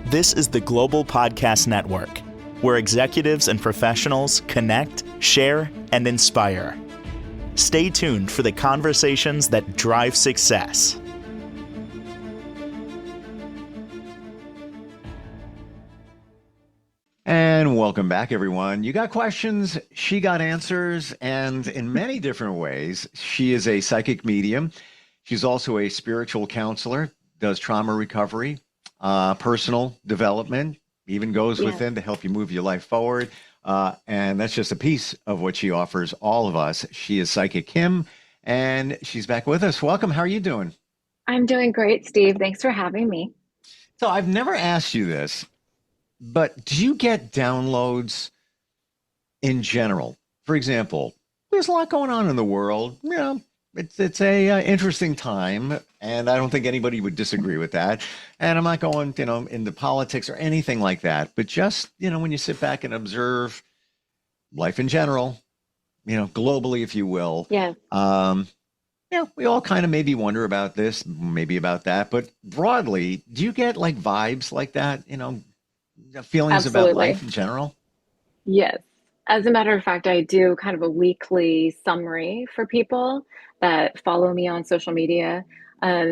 This is the Global Podcast Network, where executives and professionals connect, share, and inspire. Stay tuned for the conversations that drive success. And welcome back, everyone. You got questions, she got answers, and in many different ways. She is a psychic medium. She's also a spiritual counselor, does trauma recovery, personal development, even goes within to help you move your life forward. And that's just a piece of what she offers all of us. She is Psychic Kim, and she's back with us. Welcome. How are you doing? I'm doing great, Steve. Thanks for having me. So I've never asked you this, but do you get downloads in general? For example, there's a lot going on in the world. You know, it's a interesting time, and I don't think anybody would disagree with that. And I'm not going, into politics or anything like that. But just, when you sit back and observe life in general, globally, if you will. Yeah. We all kind of maybe wonder about this, maybe about that. But broadly, do you get like vibes like that? Feelings Absolutely. about life in general? Yes. As a matter of fact, I do kind of a weekly summary for people that follow me on social media,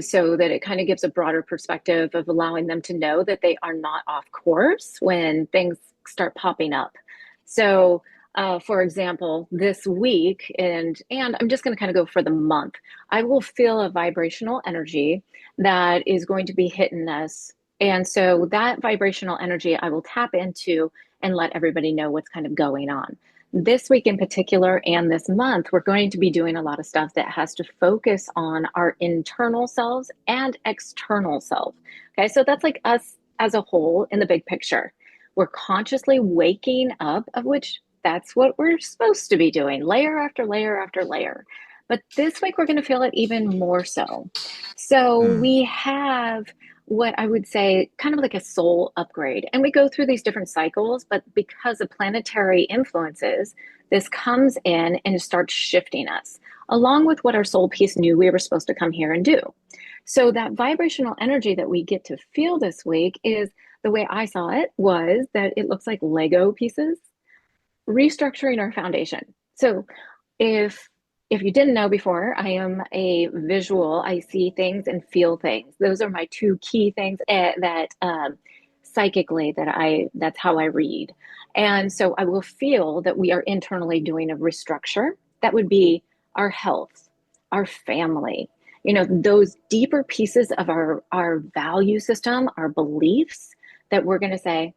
so that it kind of gives a broader perspective of allowing them to know that they are not off course when things start popping up. So, for example, this week, and I'm just going to kind of go for the month, I will feel a vibrational energy that is going to be hitting us. And so that vibrational energy I will tap into and let everybody know what's kind of going on. This week in particular, and this month, we're going to be doing a lot of stuff that has to focus on our internal selves and external self. Okay, so that's like us as a whole in the big picture. We're consciously waking up, of which that's what we're supposed to be doing, layer after layer after layer. But this week, we're going to feel it even more so. So we have what I would say kind of like a soul upgrade. And we go through these different cycles, but because of planetary influences, this comes in and starts shifting us, along with what our soul piece knew we were supposed to come here and do. So that vibrational energy that we get to feel this week is, the way I saw it was that it looks like Lego pieces restructuring our foundation. So if you didn't know before, I am a visual. I see things and feel things. Those are my two key things that psychically that's how I read. And so I will feel that we are internally doing a restructure. That would be our health, our family, those deeper pieces of our value system, our beliefs, that we're going to say,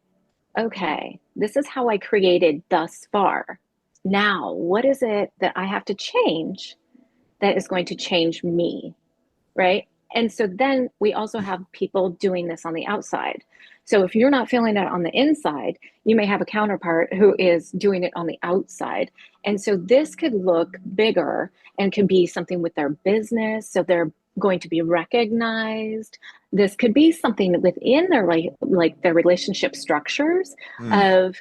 okay, this is how I created thus far. Now, what is it that I have to change that is going to change me, right? And so then we also have people doing this on the outside. So if you're not feeling it on the inside, you may have a counterpart who is doing it on the outside. And so this could look bigger and could be something with their business. So they're going to be recognized. This could be something within their like their relationship structures of.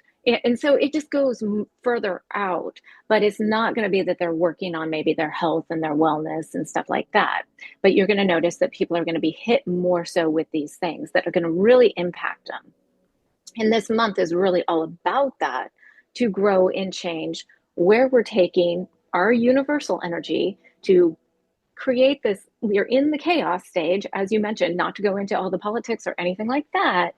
And so it just goes further out, but it's not going to be that they're working on maybe their health and their wellness and stuff like that. But you're going to notice that people are going to be hit more so with these things that are going to really impact them. And this month is really all about that, to grow and change where we're taking our universal energy to create this. We are in the chaos stage, as you mentioned, not to go into all the politics or anything like that,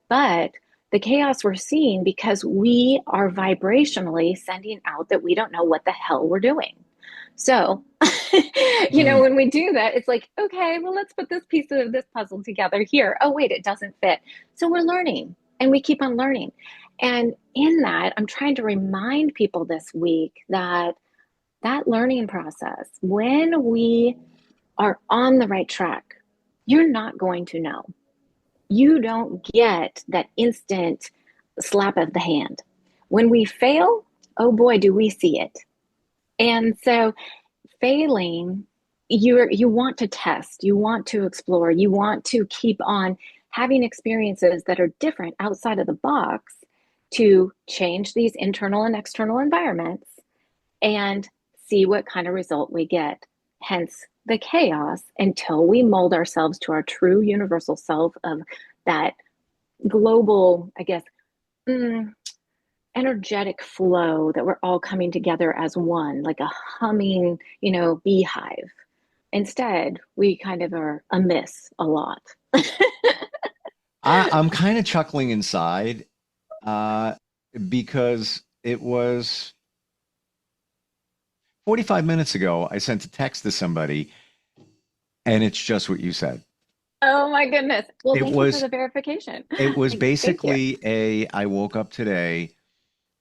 but the chaos we're seeing because we are vibrationally sending out that we don't know what the hell we're doing. So, when we do that, it's like, okay, well, let's put this piece of this puzzle together here. Oh, wait, it doesn't fit. So we're learning, and we keep on learning. And in that, I'm trying to remind people this week that learning process, when we are on the right track, you're not going to know. You don't get that instant slap of the hand. When we fail, oh boy, do we see it. And so failing, you want to test, you want to explore, you want to keep on having experiences that are different outside of the box to change these internal and external environments and see what kind of result we get. Hence the chaos, until we mold ourselves to our true universal self of that global, I guess, mm, energetic flow that we're all coming together as one, like a humming, beehive. Instead, we kind of are amiss a lot. I'm kind of chuckling inside uh, because it was 45 minutes ago. I sent a text to somebody, and it's just what you said. Oh my goodness. Well, It thank you for was the verification. it was Thank you. basically I woke up today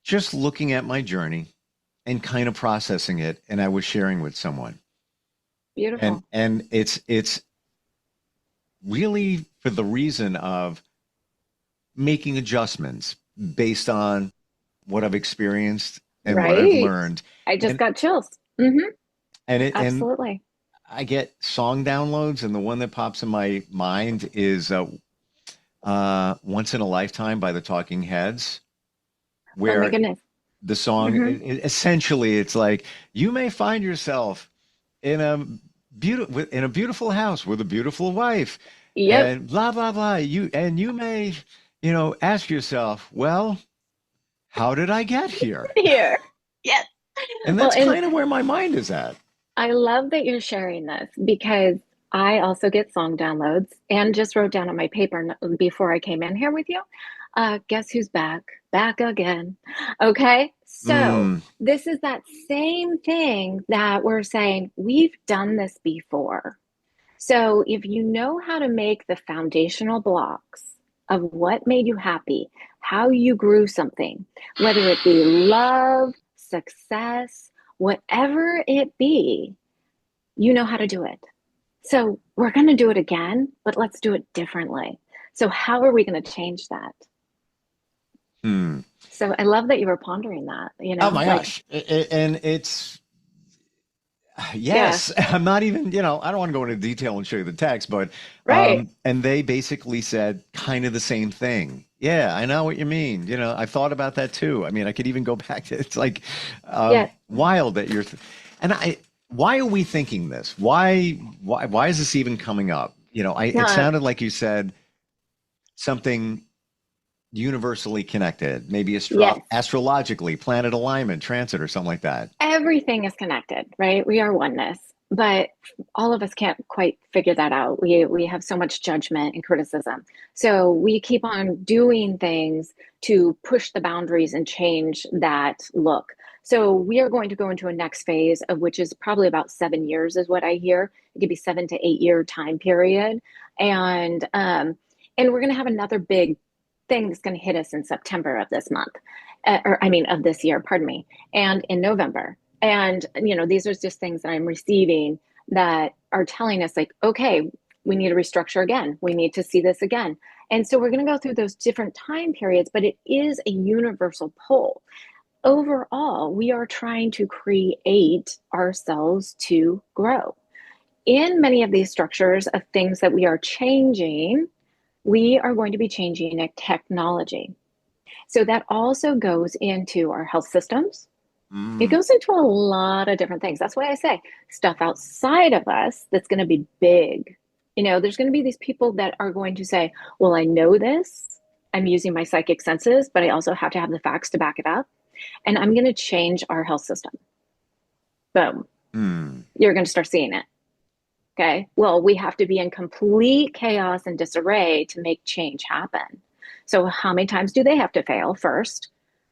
just looking at my journey and kind of processing it, and I was sharing with someone. And Beautiful. it's really for the reason of making adjustments based on what I've experienced and what I've Right. learned. I just And got chills. and Absolutely. I get song downloads, and the one that pops in my mind is "Once in a Lifetime" by the Talking Heads, Oh my where goodness. the song Hmm. essentially it's like you may find yourself in a beautiful house with a beautiful wife, Yep. and blah blah blah. You may ask yourself, well, how did I get here? Here. Yes. And Well, that's and kind of where my mind is at. I love that you're sharing this because I also get song downloads and just wrote down on my paper before I came in here with you. Guess who's back? Back again. Okay. So Mm, this is that same thing that we're saying we've done this before. So if you know how to make the foundational blocks of what made you happy, how you grew something, whether it be love, success, whatever it be, you know how to do it. So we're going to do it again, but let's do it differently. So how are we going to change that? hmm. So I love that you were pondering that, Oh my like, gosh. And it's yeah, yes, I'm not even, I don't want to go into detail and show you the text, but right. and they basically said kind of the same thing. Yeah, I know what you mean. I thought about that too. I mean, I could even go back to it's like Yes. wild that and why are we thinking this? Why is this even coming up? It Yeah. sounded like you said something universally connected, maybe Yes. astrologically, planet alignment, transit, or something like that. Everything is connected, right? We are oneness, but all of us can't quite figure that out. We have so much judgment and criticism. So we keep on doing things to push the boundaries and change that look. So we are going to go into a next phase of which is probably about 7 years, is what I hear. It could be 7 to 8 year time period, and we're going to have another big thing that's going to hit us in September of this month, or I mean of this year, pardon me, and in November. And these are just things that I'm receiving that are telling us like, okay, we need to restructure again. We need to see this again. And so we're going to go through those different time periods, but it is a universal pull. Overall, we are trying to create ourselves to grow. In many of these structures of things that we are changing, we are going to be changing a technology. So that also goes into our health systems. It Mm. goes into a lot of different things. That's why I say stuff outside of us that's going to be big. There's going to be these people that are going to say, well, I know this. I'm using my psychic senses, but I also have to have the facts to back it up. And I'm going to change our health system. Boom. Mm. You're going to start seeing it. Okay. Well, we have to be in complete chaos and disarray to make change happen. So, how many times do they have to fail first?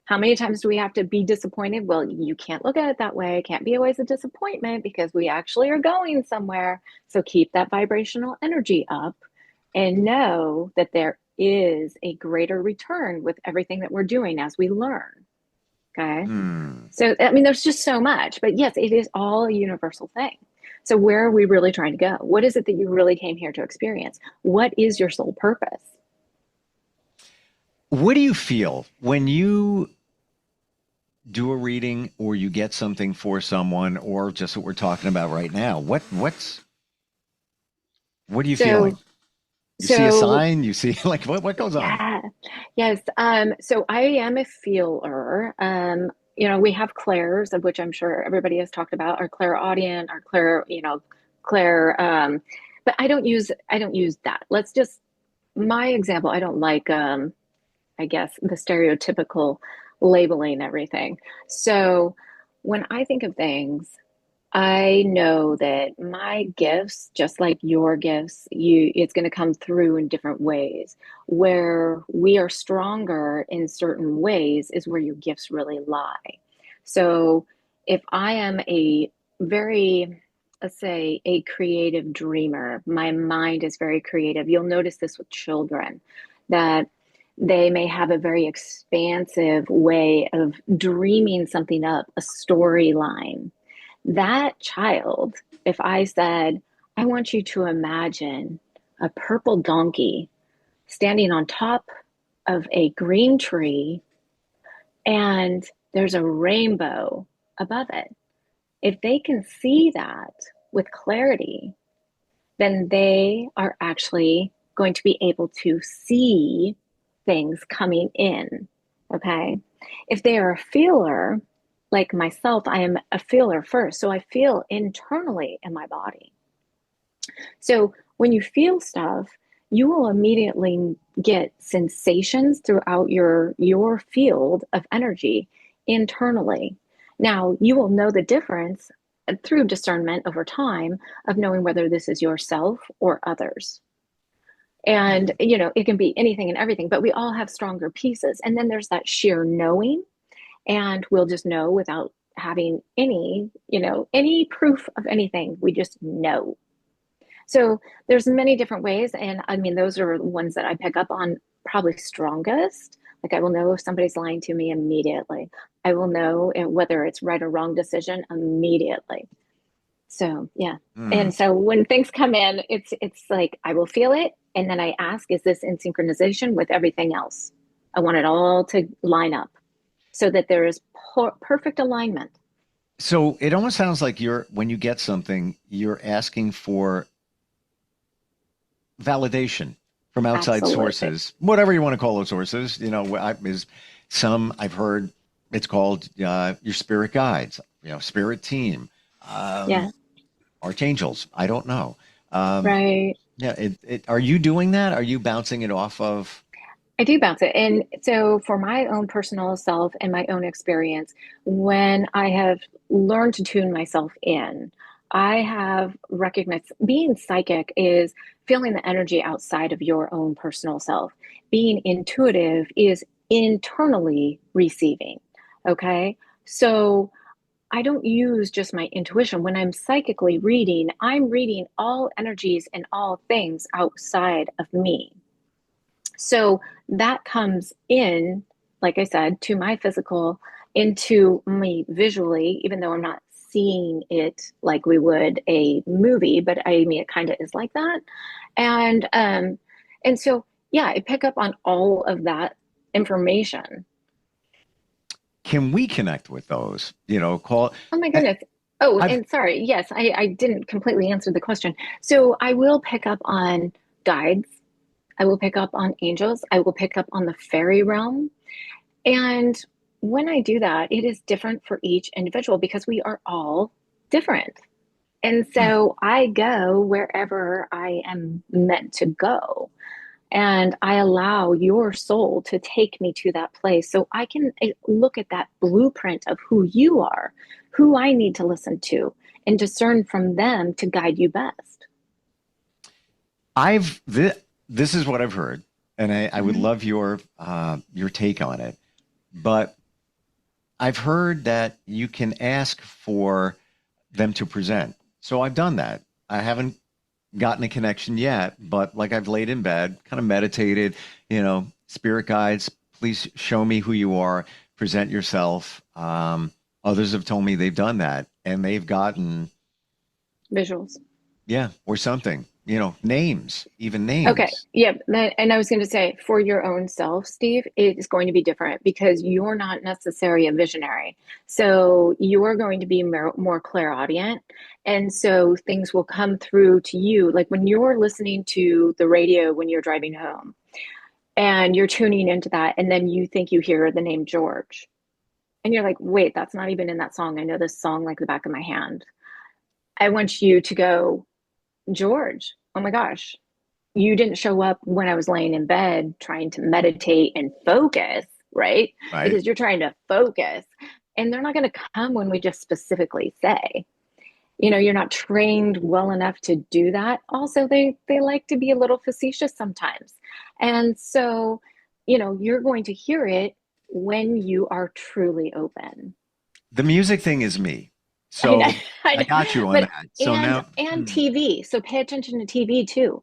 How many times do we have to be disappointed? Well, you can't look at it that way. It can't be always a disappointment because we actually are going somewhere. So, keep that vibrational energy up and know that there is a greater return with everything that we're doing as we learn. Okay. Mm. So, I mean, there's just so much, but yes, it is all a universal thing. So, where are we really trying to go? What is it that you really came here to experience? What is your sole purpose? What do you feel when you do a reading or you get something for someone or just what we're talking about right now? What are you feeling? So, You see a so sign, you see like what goes on? yeah, yes. So I am a feeler. We have clairs, of which I'm sure everybody has talked about, our clairaudient, our clair, clair. But I don't use that. Let's just my example, I don't like I guess the stereotypical labeling everything. So when I think of things, I know that my gifts, just like your gifts, it's going to come through in different ways. Where we are stronger in certain ways is where your gifts really lie. So if I am a very, let's say, a creative dreamer, my mind is very creative. You'll notice this with children that they may have a very expansive way of dreaming something up, a storyline. That child, if I said, I want you to imagine a purple donkey standing on top of a green tree and there's a rainbow above it. If they can see that with clarity, then they are actually going to be able to see things coming in. Okay. If they are a feeler, like myself, I am a feeler first. So I feel internally in my body. So when you feel stuff, you will immediately get sensations throughout your field of energy internally. Now, you will know the difference through discernment over time of knowing whether this is yourself or others. And, it can be anything and everything, but we all have stronger pieces. And then there's that sheer knowing, and we'll just know without having any proof of anything. We just know. So there's many different ways. And I mean, those are ones that I pick up on probably strongest. Like I will know if somebody's lying to me immediately. I will know whether it's right or wrong decision immediately. So yeah. Mm. And so when things come in, it's like I will feel it. And then I ask, is this in synchronization with everything else? I want it all to line up so that there is perfect alignment. So it almost sounds like when you get something, you're asking for validation from outside Absolutely. sources, whatever you want to call those sources. I've heard it's called your spirit guides, spirit team, Yeah. archangels. I don't know. Um, Right. yeah. Are you doing that? Are you bouncing it off of? I do bounce it. And so, for my own personal self and my own experience, when I have learned to tune myself in, I have recognized being psychic is feeling the energy outside of your own personal self. Being intuitive is internally receiving. Okay. So, I don't use just my intuition. When I'm psychically reading, I'm reading all energies and all things outside of me. So that comes in, like I said, to my physical, into me visually, even though I'm not seeing it like we would a movie, but I mean, it kind of is like that. And so, yeah, I pick up on all of that information. Can we connect with those? Call. Oh my I, goodness. Oh, I've and sorry. Yes, I didn't completely answer the question. So I will pick up on guides. I will pick up on angels. I will pick up on the fairy realm. And when I do that, it is different for each individual because we are all different. And hmm. so I go wherever I am meant to go. And I allow your soul to take me to that place so I can look at that blueprint of who you are, who I need to listen to, and discern from them to guide you best. This is what I've heard, and I would Mhm. love your take on it. But I've heard that you can ask for them to present. So I've done that. I haven't gotten a connection yet, but like I've laid in bed, kind of meditated, spirit guides, please show me who you are, present yourself. Others have told me they've done that and they've gotten, Visuals. yeah, or something, names, even Okay. names. Yeah. And I was going to say, for your own self, Steve, it is going to be different because you're not necessarily a visionary. So you're going to be more clairaudient. And so things will come through to you. Like when you're listening to the radio when you're driving home and you're tuning into that, and then you think you hear the name George. And you're like, wait, that's not even in that song. I know this song like the back of my hand. I want you to go, George. Oh my gosh, you didn't show up when I was laying in bed trying to meditate and focus, right? Right. Because you're trying to focus. And they're not going to come when we just specifically say. You're not trained well enough to do that. Also, they like to be a little facetious sometimes. And so, you're going to hear it when you are truly open. The music thing is me. I know, So I I got know. you on But that. So and now, and TV. So pay attention to TV too,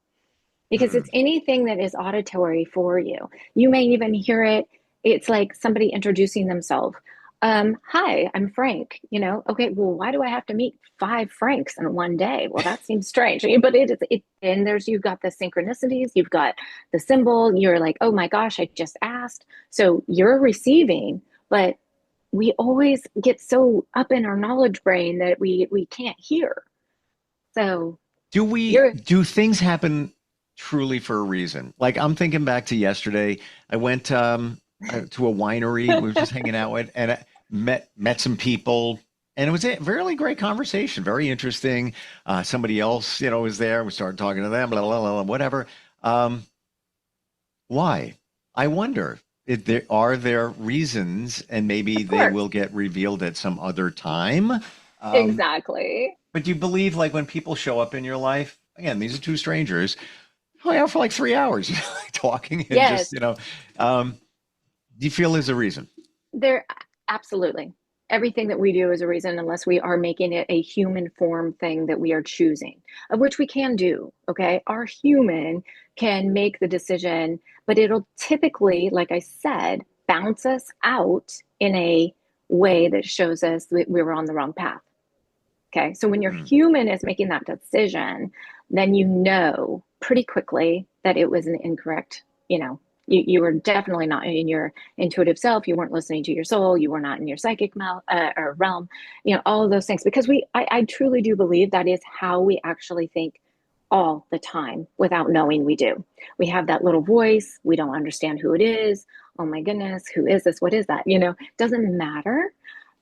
because hmm, it's anything that is auditory for you. You may even hear it. It's like somebody introducing themselves. Hi, I'm Frank. Okay, well, why do I have to meet five Franks in one day? Well, that seems strange. But and you've got the synchronicities, you've got the symbol, you're like, oh my gosh, I just asked. So you're receiving, but we always get so up in our knowledge brain that we can't hear. So you're do things happen truly for a reason? Like I'm thinking back to yesterday. I went to a winery we were just hanging out with, and I met some people, and it was a really great conversation, very interesting. Somebody else, was there. We started talking to them, blah, blah, blah, blah, whatever. Um, why? I wonder. Are there reasons, and maybe of they course. will get revealed at some other time? Um, Exactly. but do you believe, like, when people show up in your life, again, these are two strangers, hang out for like 3 hours, talking and Yes, just, um, do you feel there's a reason? there absolutely. Everything that we do is a reason, unless we are making it a human form thing that we are choosing, of which we can do. Okay. Our human can make the decision, but it'll typically, like I said, bounce us out in a way that shows us that we were on the wrong path. Okay. So when your Hmm. human is making that decision, then you know pretty quickly that it was an incorrect, you were definitely not in your intuitive self. You weren't listening to your soul. You were not in your psychic or realm, all of those things. Because I truly do believe that is how we actually think all the time without knowing we do. We have that little voice. We don't understand who it is. Oh my goodness, who is this? What is that? Doesn't matter.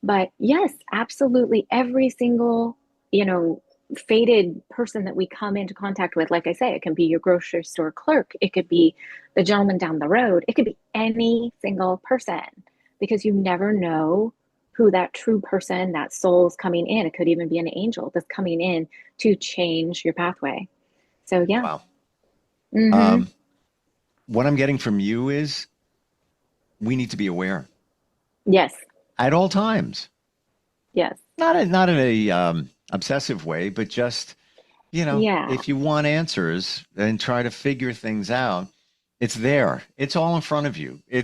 But yes, absolutely. Every single, fated person that we come into contact with, like I say, it can be your grocery store clerk, it could be the gentleman down the road, it could be any single person, because you never know who that true person, that soul is coming in. It could even be an angel that's coming in to change your pathway. So yeah. Wow. Mm-hmm. Um, what I'm getting from you is we need to be aware Yes. at all times. Yes. Not in a obsessive way, but just, Yeah. if you want answers and try to figure things out, it's there. It's all in front of you. Yeah.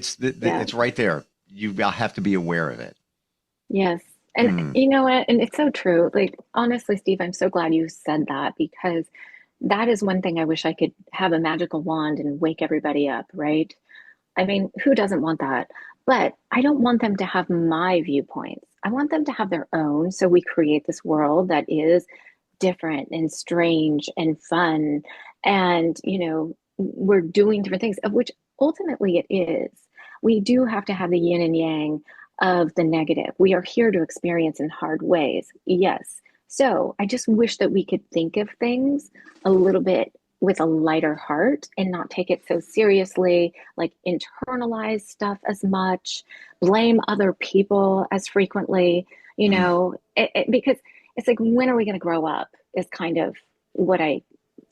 It's right there. You have to be aware of it. Yes. And Hmm. you know what? And it's so true. Like, honestly, Steve, I'm so glad you said that, because that is one thing I wish I could have a magical wand and wake everybody up, right? I mean, who doesn't want that? But I don't want them to have my viewpoints. I want them to have their own. So we create this world that is different and strange and fun. And, we're doing different things, of which ultimately it is. We do have to have the yin and yang of the negative. We are here to experience in hard ways. Yes. So I just wish that we could think of things a little bit with a lighter heart and not take it so seriously, like internalize stuff as much, blame other people as frequently, Hmm. because it's like, when are we going to grow up is kind of what I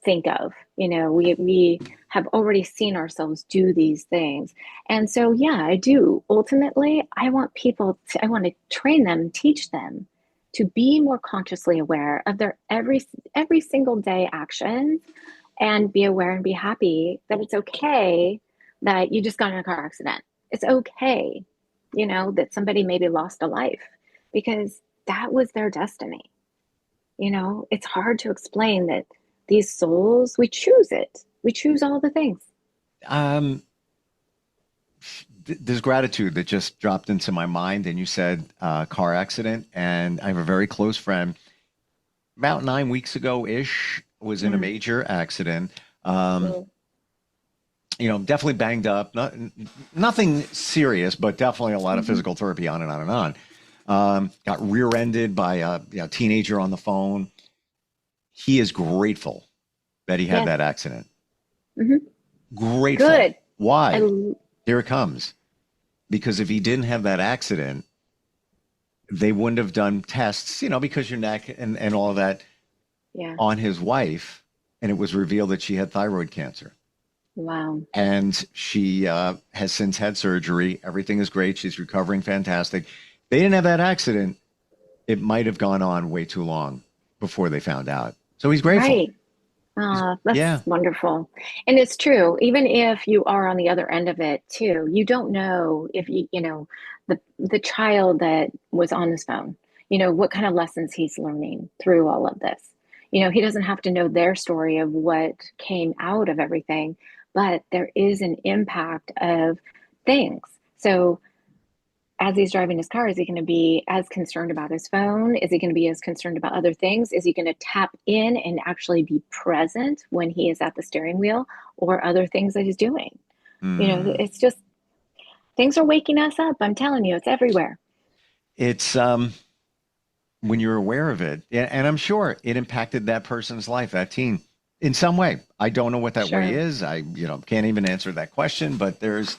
think of. We have already seen ourselves do these things. And so, yeah, I do. Ultimately, I want to train them, teach them to be more consciously aware of their every single day actions, and be aware and be happy that it's okay that you just got in a car accident. It's okay, that somebody maybe lost a life, because that was their destiny. It's hard to explain that these souls, we choose it. We choose all the things. Um, there's gratitude that just dropped into my mind, and you said car accident, and I have a very close friend. About 9 weeks ago ish, was in a Mm, major accident. Um, mm, definitely banged up. Nothing serious, but definitely a lot of mhm. physical therapy on and on and on. Got rear-ended by a teenager on the phone. He is grateful that he had Yes. that accident. Hmm. Grateful. Good. I, Why? Here it comes. Because if he didn't have that accident, they wouldn't have done tests, because your neck and all of that yeah. on his wife. And it was revealed that she had thyroid cancer. Wow. And she has since had surgery. Everything is great. She's recovering fantastic. They didn't have that accident. It might have gone on way too long before they found out. So he's grateful. Right. That's Yeah. wonderful. And it's true, even if you are on the other end of it too, you don't know if the child that was on this phone, what kind of lessons he's learning through all of this. He doesn't have to know their story of what came out of everything, but there is an impact of things. So as he's driving his car, is he going to be as concerned about his phone? Is he going to be as concerned about other things? Is he going to tap in and actually be present when he is at the steering wheel or other things that he's doing? Mm. It's just things are waking us up. I'm telling you, it's everywhere. It's when you're aware of it, and I'm sure it impacted that person's life, that teen, in some way. I don't know what that way Sure. is. I, can't even answer that question, but there's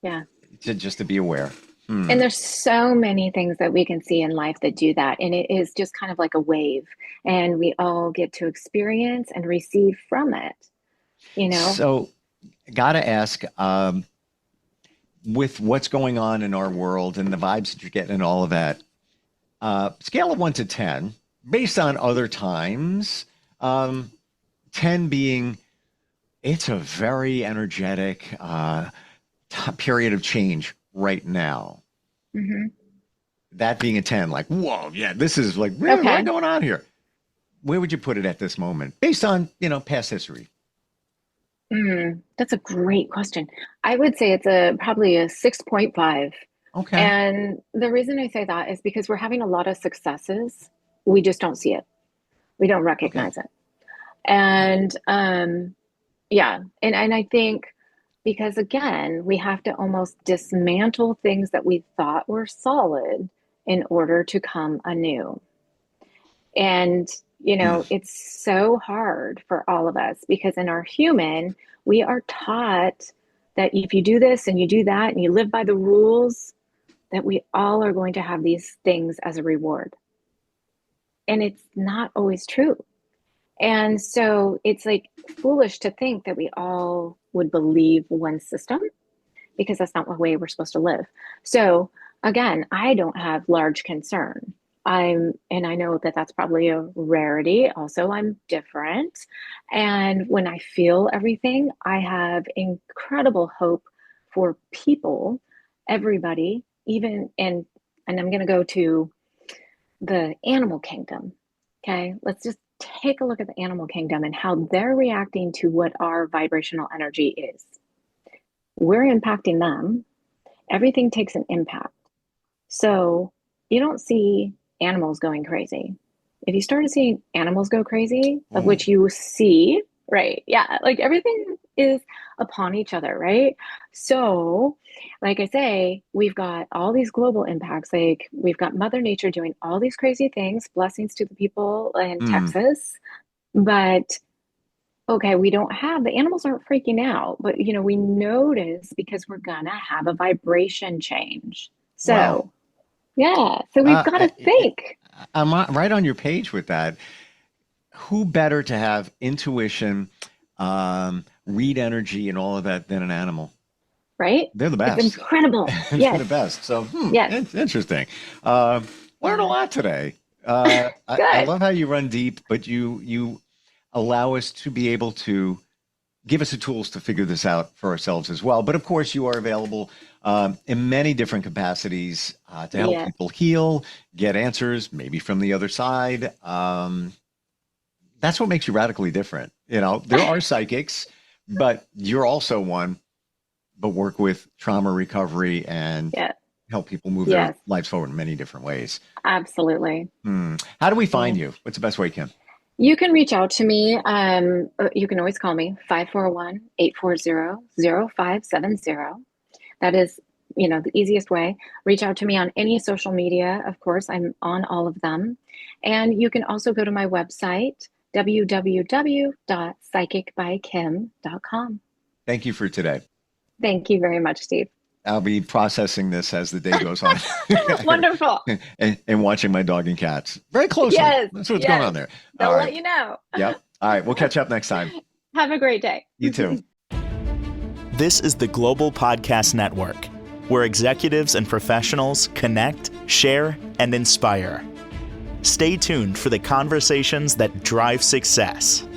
Yeah. just to be aware. And there's so many things that we can see in life that do that. And it is just kind of like a wave. And we all get to experience and receive from it, you know? So, gotta ask, with what's going on in our world and the vibes that you're getting and all of that, scale of 1 to 10, based on other times, um, 10 being it's a very energetic period of change right now. Hmm. That being a 10, like, whoa, yeah, this is like, really, what's Okay. going on here? Where would you put it at this moment, based on, past history? That's a great question. I would say it's probably a 6.5. Okay. And the reason I say that is because we're having a lot of successes. We just don't see it. We don't Okay. recognize it. And yeah, and I think because again, we have to almost dismantle things that we thought were solid in order to come anew. And, Mm. it's so hard for all of us because in our human, we are taught that if you do this and you do that and you live by the rules, that we all are going to have these things as a reward. And it's not always true. And so it's like foolish to think that we all would believe one system because that's not the way we're supposed to live. So again, I don't have large concern. And I know that that's probably a rarity. Also, I'm different. And when I feel everything, I have incredible hope for people, everybody, even, and I'm going to go to the animal kingdom. Okay. Let's just take a look at the animal kingdom and how they're reacting to what our vibrational energy is. We're impacting them. Everything takes an impact. So you don't see animals going crazy. If you started seeing animals go crazy, of Ooh. which you see, right? Yeah, like everything is upon each other, right? So, like I say, we've got all these global impacts. Like we've got Mother Nature doing all these crazy things, blessings to the people in Mm. Texas. But okay, we don't have the animals aren't freaking out, but we notice because we're gonna have a vibration change. Wow. So, yeah, so we've Uh, got to I, think, I'm right on your page with that. Who better to have intuition, read energy, and all of that than an animal? right? They're the It's best. incredible. They're Yes, the best. So, yes, it's interesting. Uh, Learned a yeah, lot today. I good. love how you run deep, but you allow us to be able to give us the tools to figure this out for ourselves as well. But of course, you are available in many different capacities to help Yeah. people heal, get answers, maybe from the other side. That's what makes you radically different. There are psychics, but you're also one, but work with trauma recovery and Yeah, help people move their yes, lives forward in many different ways. absolutely. How do we find Yeah. you? What's the best way, Kim? You can reach out to me. You can always call me 541-840-0570. That is, the easiest way. Reach out to me on any social media. Of course, I'm on all of them. And you can also go to my website, www.psychicbykim.com. Thank you for today. Thank you very much, Steve. I'll be processing this as the day goes on. Wonderful. and watching my dog and cats very closely. Yes, That's what's yes. going on there. They'll All let right. you know. Yep. All right. We'll catch up next time. Have a great day. You too. This is the Global Podcast Network, where executives and professionals connect, share, and inspire. Stay tuned for the conversations that drive success.